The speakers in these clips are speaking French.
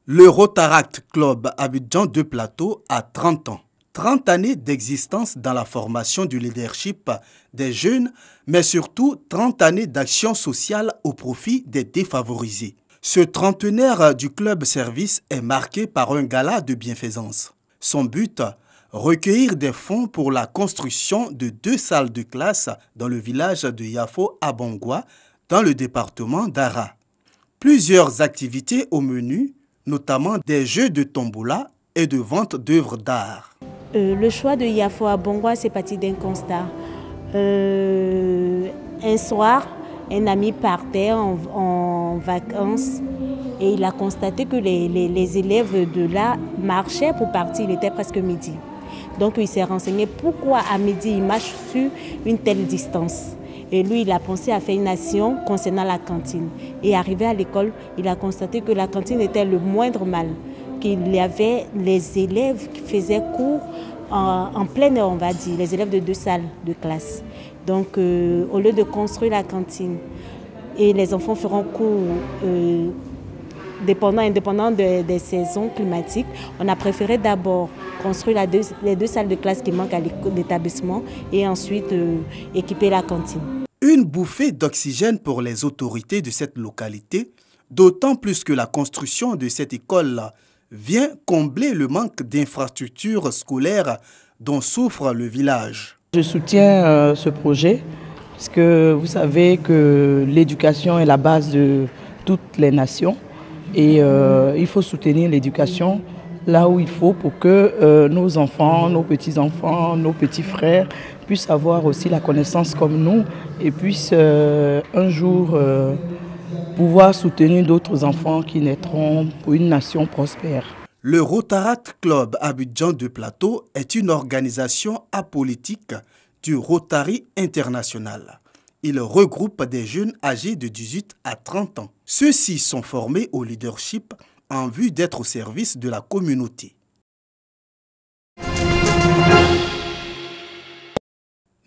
Le Rotaract Club Abidjan de Plateau a 30 ans. 30 années d'existence dans la formation du leadership des jeunes, mais surtout 30 années d'action sociale au profit des défavorisés. Ce trentenaire du club service est marqué par un gala de bienfaisance. Son but, recueillir des fonds pour la construction de 2 salles de classe dans le village de Yafo à Bongwa, dans le département d'Ara. Plusieurs activités au menu, notamment des jeux de tombola et de vente d'œuvres d'art. Le choix de Yafo à Bongwa, c'est parti d'un constat. Un soir, un ami partait en vacances et il a constaté que les élèves de là marchaient pour partir, il était presque midi. Donc il s'est renseigné pourquoi à midi ils marchent sur une telle distance. Et lui, il a pensé à faire une action concernant la cantine. Et arrivé à l'école, il a constaté que la cantine était le moindre mal. Qu'il y avait les élèves qui faisaient cours en plein air, on va dire, les élèves de 2 salles de classe. Donc, au lieu de construire la cantine, et les enfants feront cours indépendant des saisons climatiques, on a préféré d'abord construire les 2 salles de classe qui manquent à l'établissement et ensuite équiper la cantine. Une bouffée d'oxygène pour les autorités de cette localité, d'autant plus que la construction de cette école vient combler le manque d'infrastructures scolaires dont souffre le village. Je soutiens ce projet parce que vous savez que l'éducation est la base de toutes les nations et il faut soutenir l'éducation là où il faut pour que nos enfants, nos petits-enfants, nos petits frères puissent avoir aussi la connaissance comme nous et puissent un jour pouvoir soutenir d'autres enfants qui naîtront pour une nation prospère. Le Rotaract Club Abidjan de Plateau est une organisation apolitique du Rotary International. Il regroupe des jeunes âgés de 18 à 30 ans. Ceux-ci sont formés au leadership en vue d'être au service de la communauté.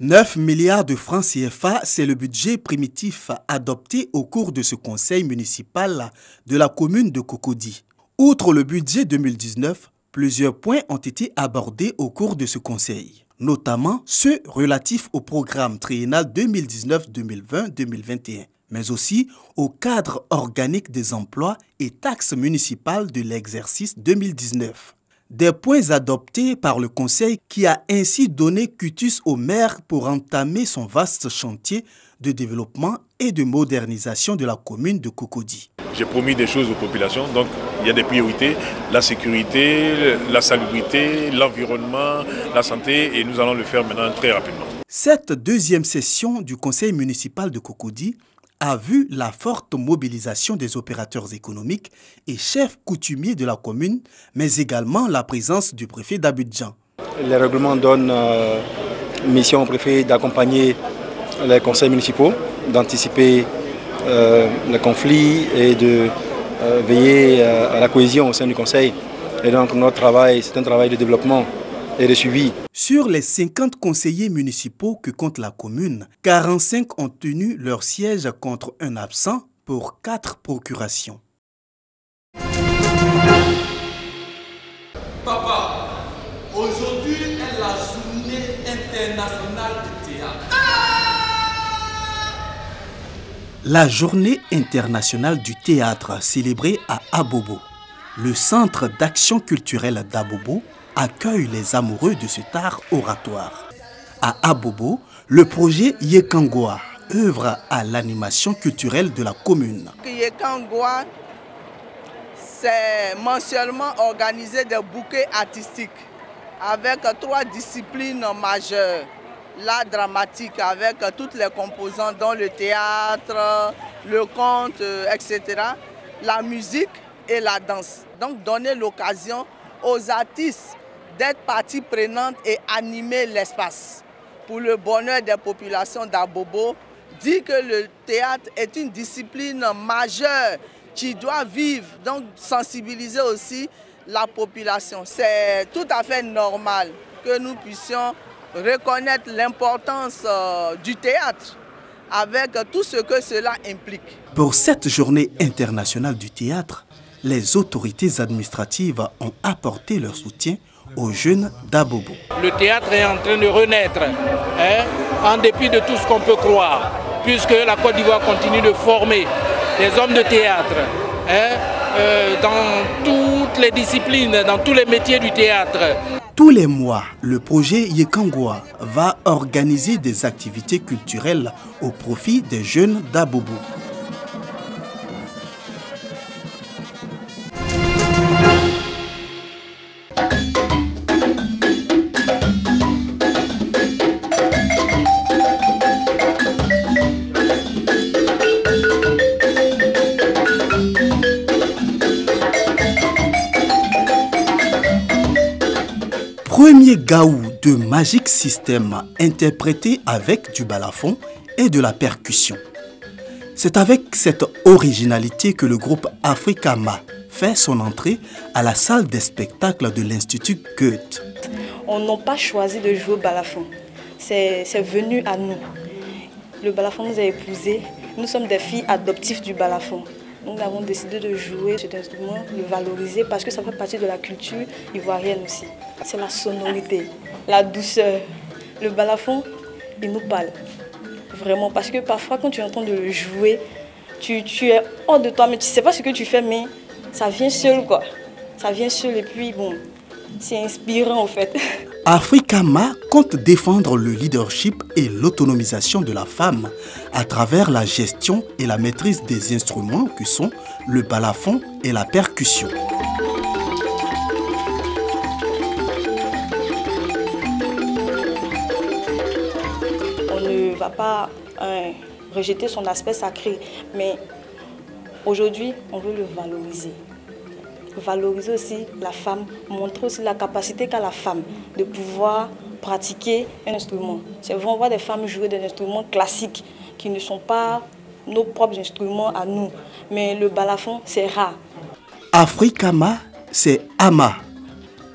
9 milliards de francs CFA, c'est le budget primitif adopté au cours de ce conseil municipal de la commune de Cocody. Outre le budget 2019, plusieurs points ont été abordés au cours de ce conseil, notamment ceux relatifs au programme triennal 2019-2020-2021, mais aussi au cadre organique des emplois et taxes municipales de l'exercice 2019. Des points adoptés par le Conseil qui a ainsi donné quitus au maire pour entamer son vaste chantier de développement et de modernisation de la commune de Cocody. J'ai promis des choses aux populations, donc il y a des priorités, la sécurité, la salubrité, l'environnement, la santé, et nous allons le faire maintenant très rapidement. Cette deuxième session du Conseil municipal de Cocody a vu la forte mobilisation des opérateurs économiques et chefs coutumiers de la commune, mais également la présence du préfet d'Abidjan. Le règlement donne mission au préfet d'accompagner les conseils municipaux, d'anticiper les conflits et de veiller à la cohésion au sein du conseil. Et donc notre travail, c'est un travail de développement et de suivi. Sur les 50 conseillers municipaux que compte la commune, 45 ont tenu leur siège contre un absent pour 4 procurations. Papa, aujourd'hui est la journée internationale du théâtre. La journée internationale du théâtre célébrée à Abobo. Le centre d'action culturelle d'Abobo accueille les amoureux de cet art oratoire. À Abobo, le projet Yekangwa œuvre à l'animation culturelle de la commune. Yekangwa, c'est mensuellement organisé des bouquets artistiques avec 3 disciplines majeures. L'art dramatique avec toutes les composantes dont le théâtre, le conte, etc. La musique et la danse. Donc donner l'occasion aux artistes d'être partie prenante et animer l'espace. Pour le bonheur des populations d'Abobo, dit que le théâtre est une discipline majeure qui doit vivre, donc sensibiliser aussi la population. C'est tout à fait normal que nous puissions reconnaître l'importance du théâtre avec tout ce que cela implique. Pour cette journée internationale du théâtre, les autorités administratives ont apporté leur soutien aux jeunes d'Abobo. Le théâtre est en train de renaître, en dépit de tout ce qu'on peut croire, puisque la Côte d'Ivoire continue de former des hommes de théâtre dans toutes les disciplines, dans tous les métiers du théâtre. Tous les mois, le projet Yekangwa va organiser des activités culturelles au profit des jeunes d'Abobo. Premier gaou de Magic System interprété avec du balafon et de la percussion. C'est avec cette originalité que le groupe Africama fait son entrée à la salle des spectacles de l'Institut Goethe. On n'a pas choisi de jouer au balafon, c'est venu à nous. Le balafon nous a épousés, nous sommes des filles adoptives du balafon. Nous avons décidé de jouer cet instrument, le valoriser parce que ça fait partie de la culture ivoirienne aussi. C'est la sonorité, la douceur. Le balafon, il nous parle. Vraiment, parce que parfois quand tu es en train de le jouer, tu es hors de toi, mais tu ne sais pas ce que tu fais, mais ça vient seul quoi. Ça vient seul et puis bon, c'est inspirant en fait. Africama compte défendre le leadership et l'autonomisation de la femme à travers la gestion et la maîtrise des instruments que sont le balafon et la percussion. On ne va pas rejeter son aspect sacré, mais aujourd'hui, on veut le valoriser. Valoriser aussi la femme, montrer aussi la capacité qu'a la femme de pouvoir pratiquer un instrument. C'est vrai, on voit des femmes jouer des instruments classiques qui ne sont pas nos propres instruments à nous. Mais le balafon, c'est rare. Africama, c'est Ama,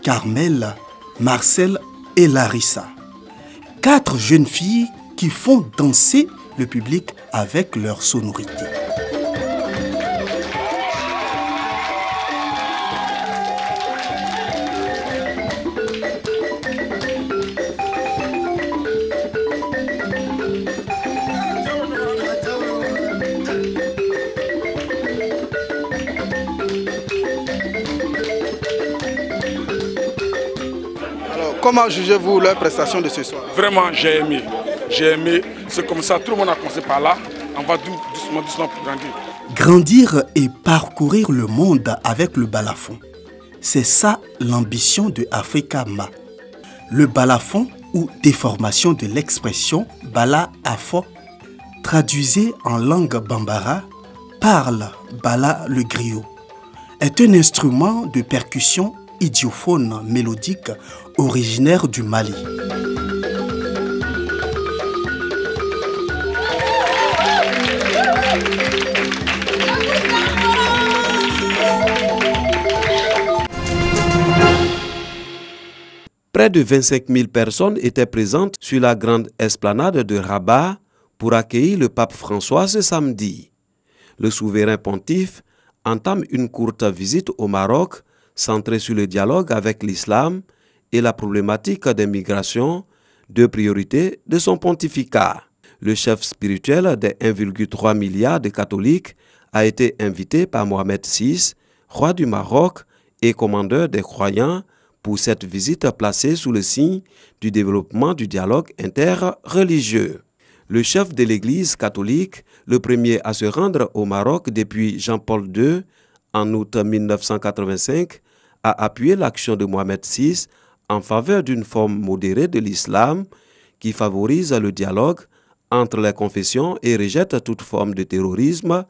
Carmel, Marcel et Larissa. 4 jeunes filles qui font danser le public avec leur sonorité. Comment jugez-vous leur prestation de ce soir? Vraiment, j'ai aimé. J'ai aimé. C'est comme ça, tout le monde a commencé par là. On va doucement pour grandir. Grandir et parcourir le monde avec le balafon. C'est ça l'ambition de Africama. Le balafon, ou déformation de l'expression Bala Afo, traduisé en langue bambara, parle Bala le griot, est un instrument de percussion idiophone mélodique originaire du Mali. Près de 25 000 personnes étaient présentes sur la grande esplanade de Rabat pour accueillir le pape François ce samedi. Le souverain pontife entame une courte visite au Maroc centrée sur le dialogue avec l'islam et la problématique des migrations, 2 priorités de son pontificat. Le chef spirituel des 1,3 milliard de catholiques a été invité par Mohamed VI, roi du Maroc et commandeur des croyants, pour cette visite placée sous le signe du développement du dialogue interreligieux. Le chef de l'Église catholique, le premier à se rendre au Maroc depuis Jean-Paul II en août 1985, a appuyé l'action de Mohamed VI en faveur d'une forme modérée de l'islam qui favorise le dialogue entre les confessions et rejette toute forme de terrorisme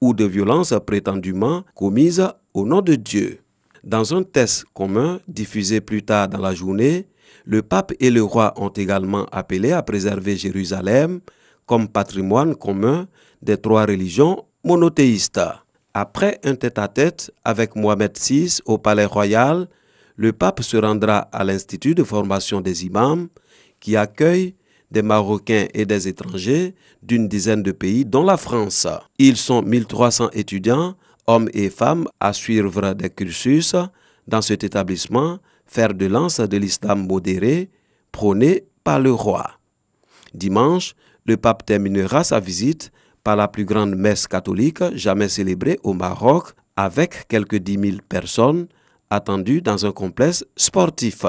ou de violence prétendument commise au nom de Dieu. Dans un texte commun diffusé plus tard dans la journée, le pape et le roi ont également appelé à préserver Jérusalem comme patrimoine commun des 3 religions monothéistes. Après un tête-à-tête avec Mohamed VI au Palais Royal, le pape se rendra à l'Institut de formation des imams qui accueille des Marocains et des étrangers d'une dizaine de pays, dont la France. Ils sont 1300 étudiants hommes et femmes à suivre des cursus dans cet établissement, fer de lance de l'islam modéré, prôné par le roi. Dimanche, le pape terminera sa visite par la plus grande messe catholique jamais célébrée au Maroc, avec quelques 10 000 personnes attendues dans un complexe sportif.